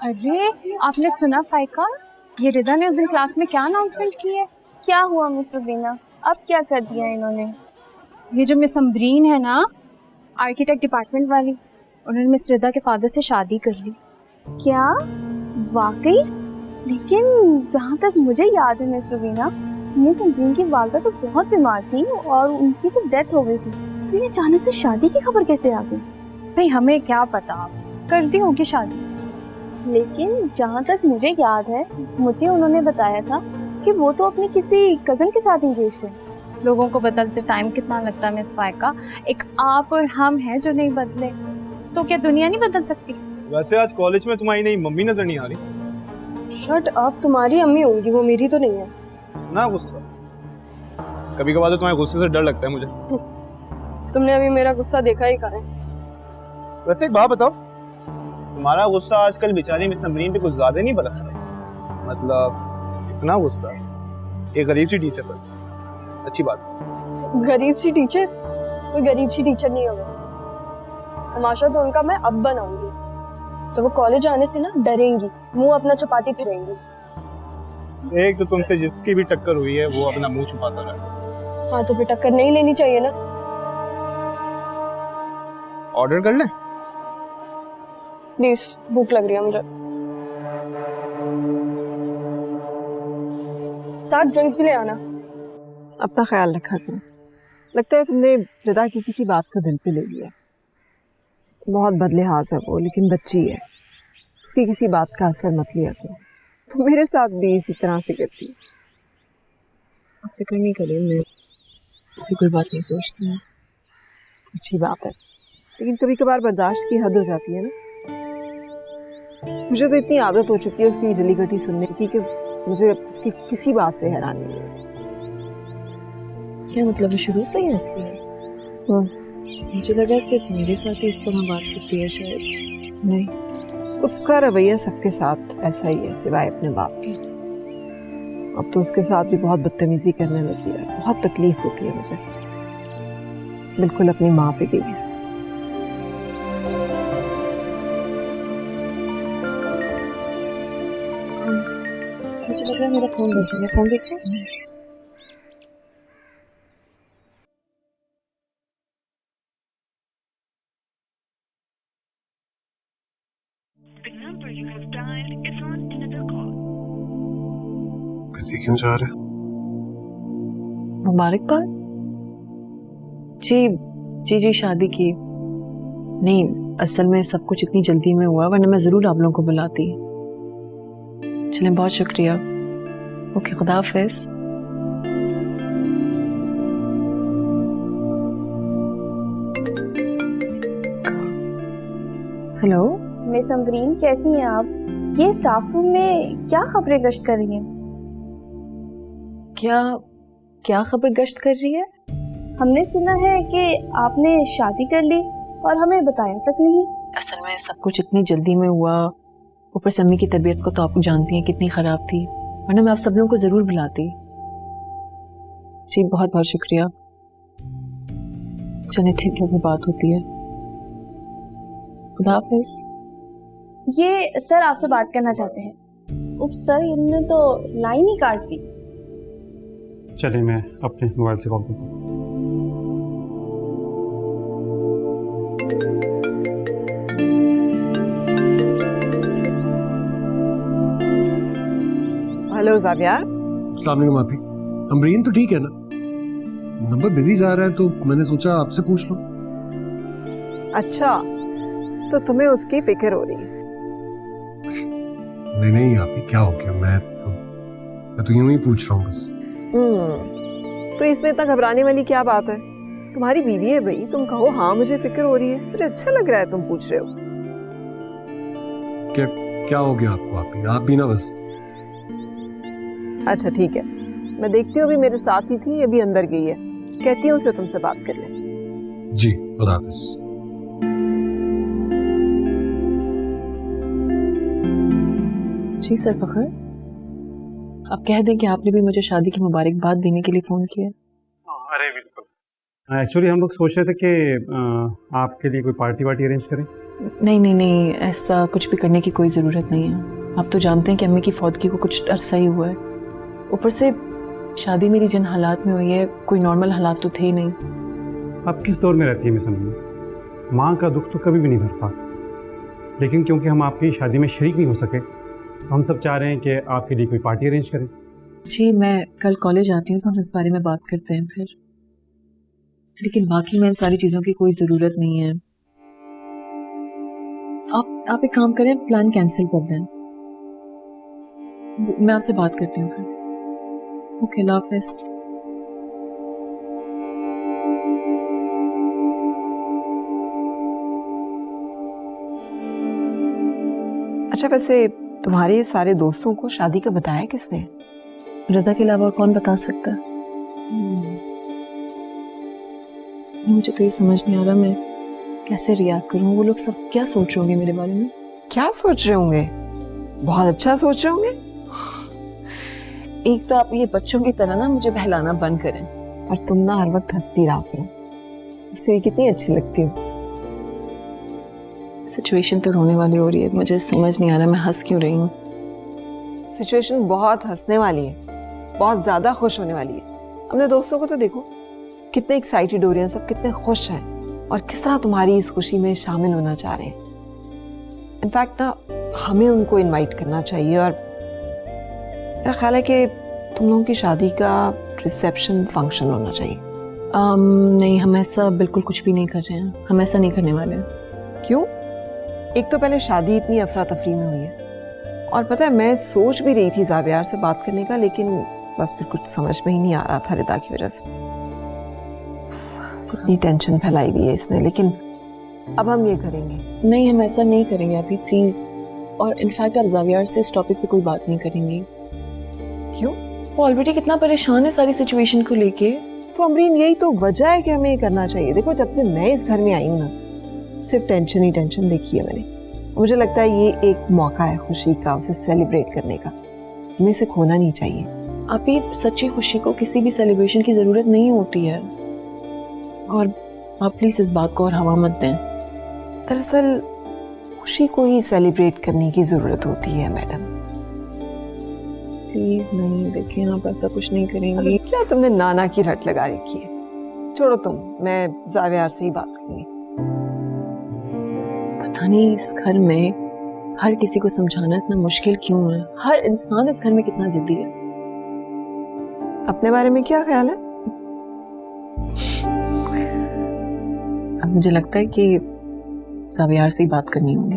अरे आपने सुना फाइका, ये रिदा ने उस दिन क्लास में क्या अनाउंसमेंट की है? क्या हुआ मिस रुबीना, अब क्या कर दिया इन्होंने? ये जो मिस अम्बरीन है ना, आर्किटेक्ट डिपार्टमेंट वाली, उन्होंने मिस रिदा के फादर से शादी कर ली। क्या वाकई? लेकिन जहाँ तक मुझे याद है मिस रुबीना, मिस अम्बरीन की वालदा तो बहुत बीमार थी और उनकी तो डेथ हो गई थी, तो ये अचानक से शादी की खबर कैसे आ गई? भाई हमें क्या पता, कर दी होगी शादी। लेकिन जहाँ तक मुझे याद है, मुझे उन्होंने बताया था कि वो तो अपने किसी कजन के साथ इंगेज्ड है। लोगों को बदलते टाइम कितना लगता है मिस फाइका, एक आप और हम हैं जो नहीं बदले, तो क्या दुनिया नहीं बदल सकती? वैसे आज कॉलेज में तुम्हारी नई मम्मी नजर नहीं आ रही। शट अप, तुम्हारी अम्मी होंगी, वो मेरी तो नहीं है। ना गुस्सा, कभी कभार तो तुम्हारे गुस्से से डर लगता है मुझे। तुमने अभी मेरा गुस्सा देखा ही कहाँ है? वैसे एक बात बताओ, तुम्हारा गुस्सा आजकल बेचारी मिस अम्बरीन पे कुछ ज्यादा नहीं बरस रहा है? मतलब इतना गुस्सा एक गरीब सी टीचर पर। अच्छी बात। गरीब सी टीचर? कोई गरीब सी टीचर नहीं है वो। तमाशा तो उनका मैं अब बनाऊंगी। जब वो कॉलेज आने से ना डरेंगी, मुंह अपना छुपाती फिरेंगी। एक तो तुमसे जिसकी भी टक्कर हुई है वो अपना मुंह छुपाता रहा। हाँ तो फिर टक्कर नहीं लेनी चाहिए ना। ऑर्डर कर ले प्लीज, भूख लग रही है मुझे। साथ ड्रिंक्स भी ले आना। अपना ख्याल रखा करो। लगता है तुमने रिदा की किसी बात को दिल पे ले लिया। बहुत बदलिहाज है वो, लेकिन बच्ची है, उसकी किसी बात का असर मत लिया करो। तो मेरे साथ भी इसी तरह से करती है। आप फिक्र नहीं करें, मैं ऐसी कोई बात नहीं सोचती हूँ। अच्छी बात है, लेकिन कभी कभार बर्दाश्त की हद हो जाती है ना। मुझे तो इतनी आदत हो चुकी है उसकी जली घटी सुनने की कि मुझे उसकी किसी बात से हैरानी नहीं होती। क्या मतलब वो शुरू से ही ऐसी है? मुझे लगा सिर्फ मेरे साथ ही इस तरह बात करती है शायद। नहीं, उसका रवैया सबके साथ ऐसा ही है सिवाय अपने बाप के। अब तो उसके साथ भी बहुत बदतमीजी करने लगी है। बहुत तकलीफ होती है मुझे, बिल्कुल अपनी माँ पे गई है। मुझे लग रहा है मेरा फोन बज रहा है, फोन देखते हैं। किसी क्यों जा रहे? मुबारकबाद। जी जी जी, शादी की नहीं, असल में सब कुछ इतनी जल्दी में हुआ, वरना मैं जरूर आप लोगों को बुलाती। चलें, बहुत शुक्रिया। ओके, खुदा हाफिज़। हेलो मिस अम्बरीन, कैसी हैं आप? ये स्टाफ रूम में क्या खबरें गश्त कर रही हैं? क्या क्या खबर गश्त कर रही है? हमने सुना है कि आपने शादी कर ली और हमें बताया तक नहीं। असल में सब कुछ इतनी जल्दी में हुआ, ऊपर से अम्मी की तबीयत को तो आप जानती हैं कितनी खराब थी, वरना मैं आप सब लोगों को जरूर बुलाती। जी बहुत बहुत शुक्रिया। चलिए ठीक है, वो बात होती है। खुदा हाफिज़। ये सर आपसे बात करना चाहते हैं। उप सर, इन्होंने तो लाइन ही काट दी। चलिए मैं अपने मोबाइल से कॉल करता हूँ। हेलो ज़ाविया। अस्सलाम वालेकुम आपी। अमरीन तो ठीक है ना? नंबर बिजी जा रहा है तो मैंने सोचा आपसे पूछ लूं। अच्छा, तो तुम्हें उसकी फिक्र हो रही है? नहीं नहीं आपी, क्या हो गया? मैं तो यूं ही पूछ रहा हूँ बस। तो इसमें इतना घबराने वाली क्या बात है? तुम्हारी बीवी है भाई, तुम कहो हाँ मुझे फिक्र हो रही है। मुझे अच्छा लग रहा है तुम पूछ रहे हो। क्या हो गया आपको आपी? आप भी ना बस। अच्छा ठीक है, मैं देखती हूँ, अभी मेरे साथ ही थी, अभी अंदर गई है, कहती हूँ उसे तुमसे बात कर ले। जी खुदा हाफिज़। जी सर फखर, आप कह दें कि आपने भी मुझे शादी की मुबारकबाद देने के लिए फोन किया। अरे बिल्कुल, एक्चुअली हम लोग सोच रहे थे कि आपके लिए कोई पार्टी वार्टी अरेंज करें। नहीं नहीं नहीं, ऐसा कुछ भी करने की कोई ज़रूरत नहीं है। आप तो जानते हैं कि अम्मी की फौतगी को कुछ अरसा ही हुआ है। ऊपर से शादी मेरी जिन हालात में हुई है, कोई नॉर्मल हालात तो थे ही नहीं। आप किस दौर में रहती है मिस अम्मी? माँ का दुख तो कभी भी नहीं भर पाता, लेकिन क्योंकि हम आपकी शादी में शरीक नहीं हो सके, हम सब चाह रहे हैं कि आपके लिए कोई पार्टी अरेंज करें। जी, मैं कल कॉलेज आती हूँ तो हम इस बारे में बात करते हैं फिर। लेकिन बाकी में इन सारी चीज़ों की कोई ज़रूरत नहीं है। आप एक काम करें, प्लान कैंसिल कर दें। मैं आपसे बात करती हूँ फिर। ओके, अल्लाह हाफ़िज़। अच्छा, वैसे तुम्हारे सारे दोस्तों को शादी का बताया किसने? रदा के अलावा और कौन बता सकता है? मुझे तो ये समझ नहीं आ रहा मैं कैसे रिएक्ट करूँ। वो लोग सब क्या सोच रहे होंगे मेरे बारे में? क्या सोच रहे होंगे? बहुत अच्छा सोच रहे होंगे। एक तो आप ये बच्चों की तरह ना मुझे बहलाना बंद करें। और तुम ना हर वक्त हंसती रहा करो, इससे भी कितनी अच्छी लगती हो। सिचुएशन तो रोने वाली हो रही है, मुझे समझ नहीं आ रहा मैं हंस क्यों रही हूँ। सिचुएशन बहुत हंसने वाली है, बहुत ज्यादा खुश होने वाली है। अपने दोस्तों को तो देखो, कितने एक्साइटेड हो रहे हैं, सब कितने खुश हैं और किस तरह तुम्हारी इस खुशी में शामिल होना चाह रहे हैं। इनफैक्ट ना हमें उनको इनवाइट करना चाहिए। और मेरा ख्याल है कि तुम लोगों की शादी का रिसेप्शन फंक्शन होना चाहिए। नहीं, हम ऐसा बिल्कुल कुछ भी नहीं कर रहे हैं। हम ऐसा नहीं करने वाले हैं। क्यों? एक तो पहले शादी इतनी अफरा तफरी में हुई है, और पता है मैं सोच भी रही थी जावियार से बात करने का, लेकिन बस फिर कुछ समझ में ही नहीं आ रहा था रिदा की वजह से। इतनी टेंशन फैलाई हुई है इसने, लेकिन अब हम ये करेंगे। नहीं, हम ऐसा नहीं करेंगे अभी, प्लीज। और इनफैक्ट आप जावियार से इस टॉपिक पे कोई बात नहीं करेंगी। क्यों? वो ऑलरेडी कितना परेशान है सारी सिचुएशन को लेके। तो अमरीन, यही तो वजह है कि हमें ये करना चाहिए। देखो, जब से मैं इस घर में आई हूँ ना, सिर्फ टेंशन ही टेंशन देखी है मैंने। मुझे लगता है ये एक मौका है खुशी का, उसे सेलिब्रेट करने का। हमें इसे खोना नहीं चाहिए। आप ही सच्ची खुशी को किसी भी सेलिब्रेशन की जरूरत नहीं होती है। और आप प्लीज इस बात को और हवा मत दें। दरअसल खुशी को ही सेलिब्रेट करने की जरूरत होती है मैडम। प्लीज नहीं, देखिए आप ऐसा कुछ नहीं करेंगे। क्या तुमने नाना की रट लगा रखी है? छोड़ो तुम, मैं जावियार से ही बात करूंगी। पता नहीं इस घर में हर किसी को समझाना इतना मुश्किल क्यों है। हर इंसान इस घर में कितना जिद्दी है। अपने बारे में क्या ख्याल है? अब मुझे लगता है कि जावियार से ही बात करनी होगी।